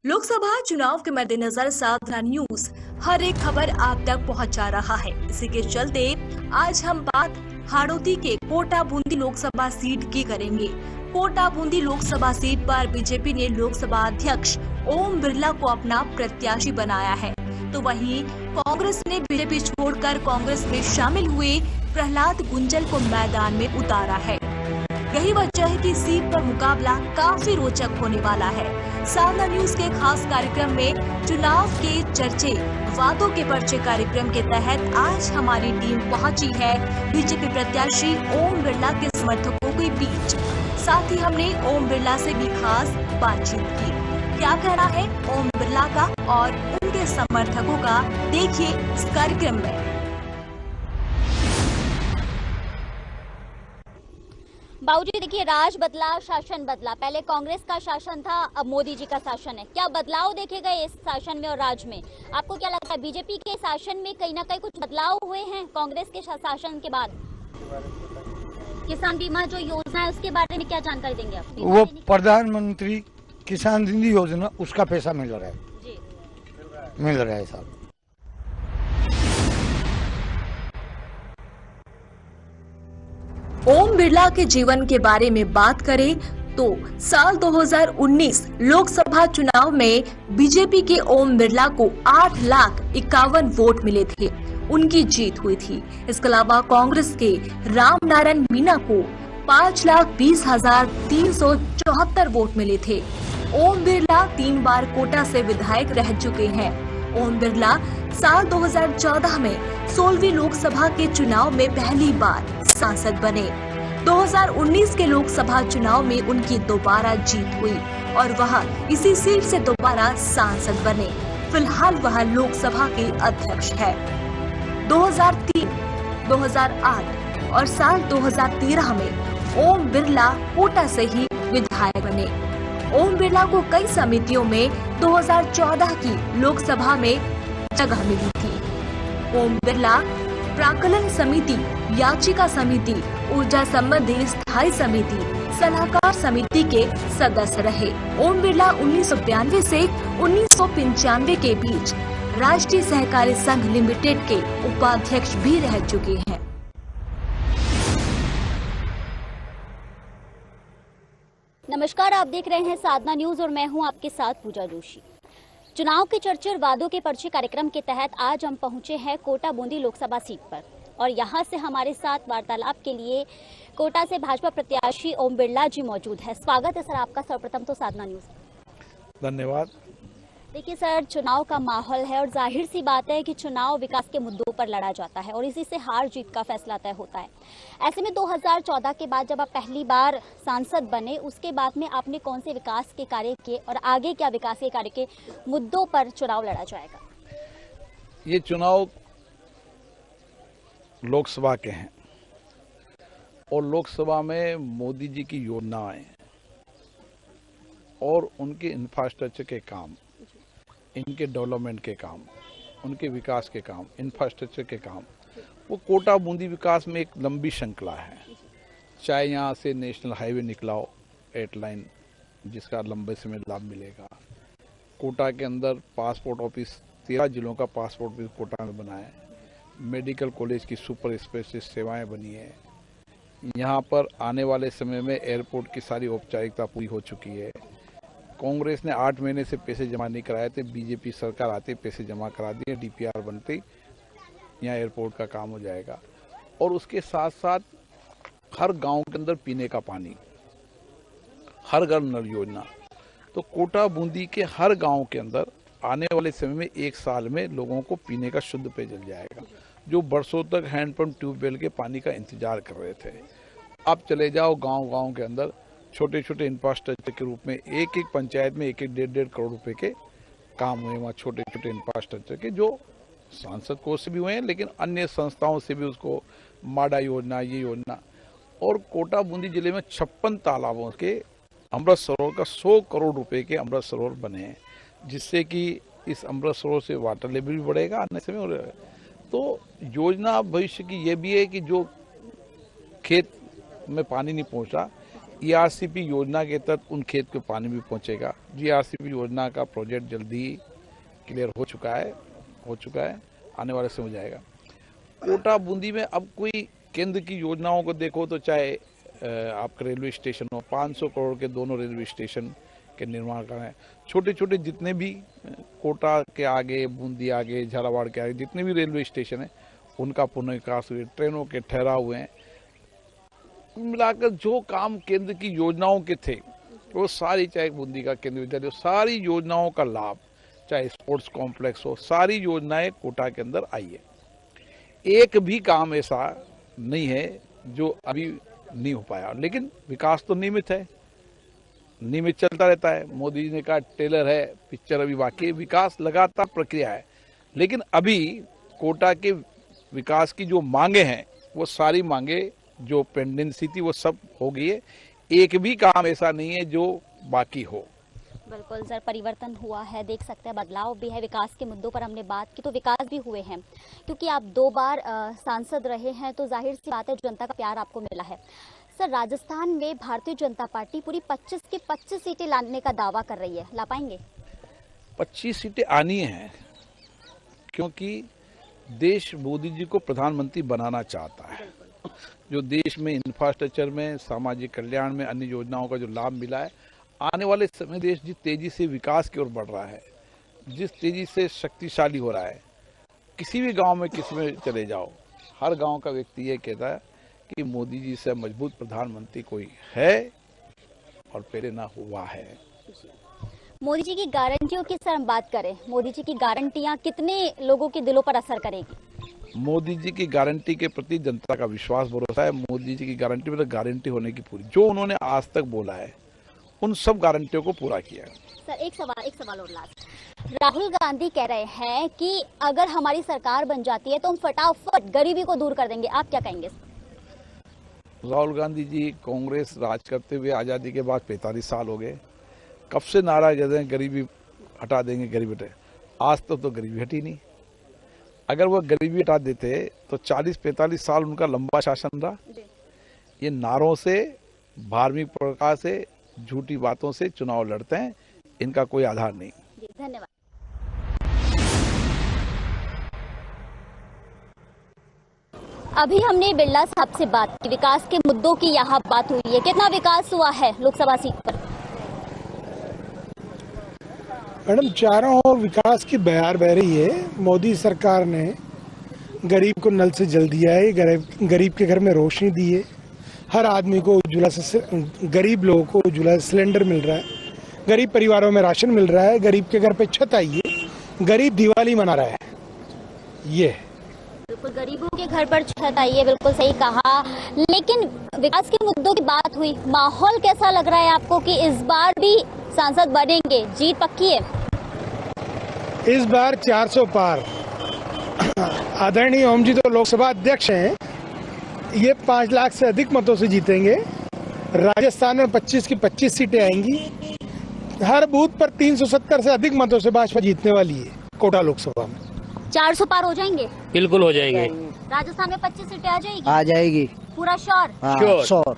लोकसभा चुनाव के मद्देनजर साधना न्यूज हर एक खबर आप तक पहुंचा रहा है। इसी के चलते आज हम बात हाड़ौती के कोटा बूंदी लोकसभा सीट की करेंगे। कोटा बूंदी लोकसभा सीट पर बीजेपी ने लोकसभा अध्यक्ष ओम बिरला को अपना प्रत्याशी बनाया है, तो वहीं कांग्रेस ने बीजेपी छोड़कर कांग्रेस में शामिल हुए प्रहलाद गुंजल को मैदान में उतारा है। यही वजह है कि सीट पर मुकाबला काफी रोचक होने वाला है। साधना न्यूज के खास कार्यक्रम में चुनाव के चर्चे वादों के पर्चे कार्यक्रम के तहत आज हमारी टीम पहुंची है बीजेपी प्रत्याशी ओम बिरला के समर्थकों के बीच। साथ ही हमने ओम बिरला से भी खास बातचीत की। क्या कहना है ओम बिरला का और उनके समर्थकों का, देखिए इस कार्यक्रम में। बाबूजी देखिए, राज बदला, शासन बदला। पहले कांग्रेस का शासन था, अब मोदी जी का शासन है। क्या बदलाव देखे गए इस शासन में और राज में? आपको क्या लगता है बीजेपी के शासन में कहीं ना कहीं कुछ बदलाव हुए हैं कांग्रेस के शासन के बाद? किसान बीमा जो योजना है उसके बारे में क्या जानकारी देंगे आप? वो प्रधानमंत्री किसान निधि योजना, उसका पैसा मिल रहा है जी, मिल रहा है साहब। ओम बिरला के जीवन के बारे में बात करें तो साल 2019 लोकसभा चुनाव में बीजेपी के ओम बिरला को 8,51,000 वोट मिले थे, उनकी जीत हुई थी। इसके अलावा कांग्रेस के राम नारायण मीना को 5,20,374 वोट मिले थे। ओम बिरला 3 बार कोटा से विधायक रह चुके हैं। ओम बिरला साल 2014 में 16वीं लोकसभा के चुनाव में पहली बार सांसद बने। 2019 के लोकसभा चुनाव में उनकी दोबारा जीत हुई और वह इसी सीट से दोबारा सांसद बने। फिलहाल वह लोकसभा के अध्यक्ष है। 2003, 2008 और साल 2013 में ओम बिरला कोटा से ही विधायक बने। ओम बिरला को कई समितियों में 2014 की लोकसभा में जगह मिली थी। ओम बिरला प्राक्कलन समिति, याचिका समिति, ऊर्जा संबंधी स्थायी समिति, सलाहकार समिति के सदस्य रहे। ओम बिरला 1992 से 1995 के बीच राष्ट्रीय सहकारी संघ लिमिटेड के उपाध्यक्ष भी रह चुके हैं। नमस्कार, आप देख रहे हैं साधना न्यूज और मैं हूं आपके साथ पूजा जोशी। चुनाव के चर्चे और वादों के पर्चे कार्यक्रम के तहत आज हम पहुंचे हैं कोटा बूंदी लोकसभा सीट पर और यहां से हमारे साथ वार्तालाप के लिए कोटा से भाजपा प्रत्याशी ओम बिरला जी मौजूद है। स्वागत है सर आपका सर्वप्रथम तो साधना न्यूज। धन्यवाद। देखिए सर, चुनाव का माहौल है और जाहिर सी बात है कि चुनाव विकास के मुद्दों पर लड़ा जाता है और इसी से हार जीत का फैसला तय होता है। ऐसे में 2014 के बाद जब आप पहली बार सांसद बने, उसके बाद में आपने कौन से विकास के कार्य किए और आगे क्या विकास के कार्य के मुद्दों पर चुनाव लड़ा जाएगा? ये चुनाव लोकसभा के हैं और लोकसभा में मोदी जी की योजनाएं और उनके इंफ्रास्ट्रक्चर के काम, इनके डेवलपमेंट के काम, उनके विकास के काम, इंफ्रास्ट्रक्चर के काम, वो कोटा बूंदी विकास में एक लंबी श्रृंखला है। चाहे यहाँ से नेशनल हाईवे निकला हो 8 लाइन, जिसका लंबे समय लाभ मिलेगा। कोटा के अंदर पासपोर्ट ऑफिस, 13 जिलों का पासपोर्ट ऑफिस कोटा में बना है। मेडिकल कॉलेज की सुपर स्पेशलिस्ट सेवाएं बनी है। यहाँ पर आने वाले समय में एयरपोर्ट की सारी औपचारिकता पूरी हो चुकी है। कांग्रेस ने 8 महीने से पैसे जमा नहीं कराए थे, बीजेपी सरकार आते पैसे जमा करा दिए। डीपीआर बनते यहाँ एयरपोर्ट का काम हो जाएगा और उसके साथ साथ हर गांव के अंदर पीने का पानी, हर घर नल योजना। तो कोटा बूंदी के हर गांव के अंदर आने वाले समय में 1 साल में लोगों को पीने का शुद्ध पेयजल जाएगा, जो बरसों तक हैंडपंप ट्यूबवेल के पानी का इंतजार कर रहे थे। अब चले जाओ गांव-गांव के अंदर, छोटे छोटे इंफ्रास्ट्रक्चर के रूप में एक पंचायत में 1-1 करोड़ रुपए के काम हुए वहाँ, छोटे छोटे इंफ्रास्ट्रक्चर के, जो सांसद कोष से भी हुए हैं लेकिन अन्य संस्थाओं से भी, उसको माडा योजना, ये योजना। और कोटा बूंदी जिले में 56 तालाबों के अमृत सरोवर का 100 करोड़ रुपए के अमृत सरोवर बने हैं, जिससे कि इस अमृत सरोवर से वाटर लेवल भी बढ़ेगा आने समय। तो योजना भविष्य की ये भी है कि जो खेत में पानी नहीं पहुंचा, ERCP योजना के तहत उन खेत को पानी भी पहुंचेगा। GRCP योजना का प्रोजेक्ट जल्दी ही क्लियर हो चुका है, आने वाले समय हो जाएगा। कोटा बूंदी में अब कोई केंद्र की योजनाओं को देखो तो चाहे आपका रेलवे स्टेशन हो, 500 करोड़ के दोनों रेलवे स्टेशन के निर्माण कर रहे हैं। छोटे छोटे जितने भी कोटा के आगे, बूंदी आगे, झालावाड़ के आगे जितने भी रेलवे स्टेशन है उनका पुनर्विकास हुए, ट्रेनों के ठहराव हुए हैं। कुल मिलाकर जो काम केंद्र की योजनाओं के थे वो सारी, चाहे बूंदी का केंद्र विद्यालय हो, सारी योजनाओं का लाभ, चाहे स्पोर्ट्स कॉम्प्लेक्स हो, सारी योजनाएं कोटा के अंदर आई है। एक भी काम ऐसा नहीं है जो अभी नहीं हो पाया, लेकिन विकास तो नियमित है, नियमित चलता रहता है। मोदी जी ने कहा टेलर है पिक्चर, अभी वाकई विकास लगातार प्रक्रिया है। लेकिन अभी कोटा के विकास की जो मांगे हैं वो सारी मांगे जो पेंडेंसी थी वो सब हो गई है। एक भी काम ऐसा नहीं है जो बाकी हो। बिल्कुल सर, परिवर्तन हुआ है, देख सकते हैं बदलाव भी है। विकास के मुद्दों पर हमने बात की तो विकास भी हुए हैं, क्योंकि आप 2 बार सांसद रहे हैं तो जाहिर सी बात है जनता का प्यार आपको मिला है। सर, राजस्थान में भारतीय जनता पार्टी पूरी 25 की 25 सीटें लाने का दावा कर रही है, ला पाएंगे? 25 सीटें आनी हैं, क्योंकि देश मोदी जी को प्रधानमंत्री बनाना चाहता है। जो देश में इंफ्रास्ट्रक्चर में, सामाजिक कल्याण में, अन्य योजनाओं का जो लाभ मिला है, आने वाले समय देश जिस तेजी से विकास की ओर बढ़ रहा है, जिस तेजी से शक्तिशाली हो रहा है, किसी भी गांव में किसी में चले जाओ, हर गांव का व्यक्ति ये कहता है कि मोदी जी से मजबूत प्रधानमंत्री कोई है और पहले ना हुआ है। मोदी जी की गारंटियों की सर हम बात करें, मोदी जी की गारंटियां कितने लोगों के दिलों पर असर करेगी? मोदी जी की गारंटी के प्रति जनता का विश्वास, भरोसा है। मोदी जी की गारंटी मतलब गारंटी होने की पूरी, जो उन्होंने आज तक बोला है उन सब गारंटियों को पूरा किया है। सर, एक सवाल और लास्ट। राहुल गांधी कह रहे हैं कि अगर हमारी सरकार बन जाती है तो हम फटाफट गरीबी को दूर कर देंगे, आप क्या कहेंगे? राहुल गांधी जी कांग्रेस राज करते हुए आज़ादी के बाद 45 साल हो गए, कब से नारा कहते हैं गरीबी हटा देंगे, गरीबी हटे। आज तो गरीबी हटी नहीं। अगर वो गरीबी हटा देते तो 40-45 साल उनका लंबा शासन रहा। ये नारों से, धार्मिक प्रकार से, झूठी बातों से चुनाव लड़ते हैं, इनका कोई आधार नहीं। धन्यवाद। अभी हमने बिरला साहब से बात की, विकास के मुद्दों की यहाँ बात हुई है। कितना विकास हुआ है लोकसभा सीट पर? मैडम, चारों ओर विकास की बयार बह रही है। मोदी सरकार ने गरीब को नल से जल दिया है, गरीब के घर में रोशनी दी है, हर आदमी को उज्ज्वला से, गरीब लोगों को उज्ज्वला सिलेंडर मिल रहा है, गरीब परिवारों में राशन मिल रहा है, गरीब के घर पे छत आई है, गरीब दिवाली मना रहा है। ये बिल्कुल गरीबों के घर पर छत आई है, बिल्कुल सही कहा। लेकिन विकास के मुद्दों की बात हुई, माहौल कैसा लग रहा है आपको कि इस बार भी सांसद बनेंगे, जीत पक्की है? इस बार 400 पार। आदरणीय ओम जी तो लोकसभा अध्यक्ष हैं, ये 5 लाख से अधिक मतों से जीतेंगे। राजस्थान में 25 की 25 सीटें आएंगी। हर बूथ पर 370 से अधिक मतों से भाजपा जीतने वाली है। कोटा लोकसभा में 400 पार हो जाएंगे? बिल्कुल हो जाएंगे। राजस्थान में 25 सीटें आ जाएगी? आ जाएगी। पूरा श्योर? श्योर।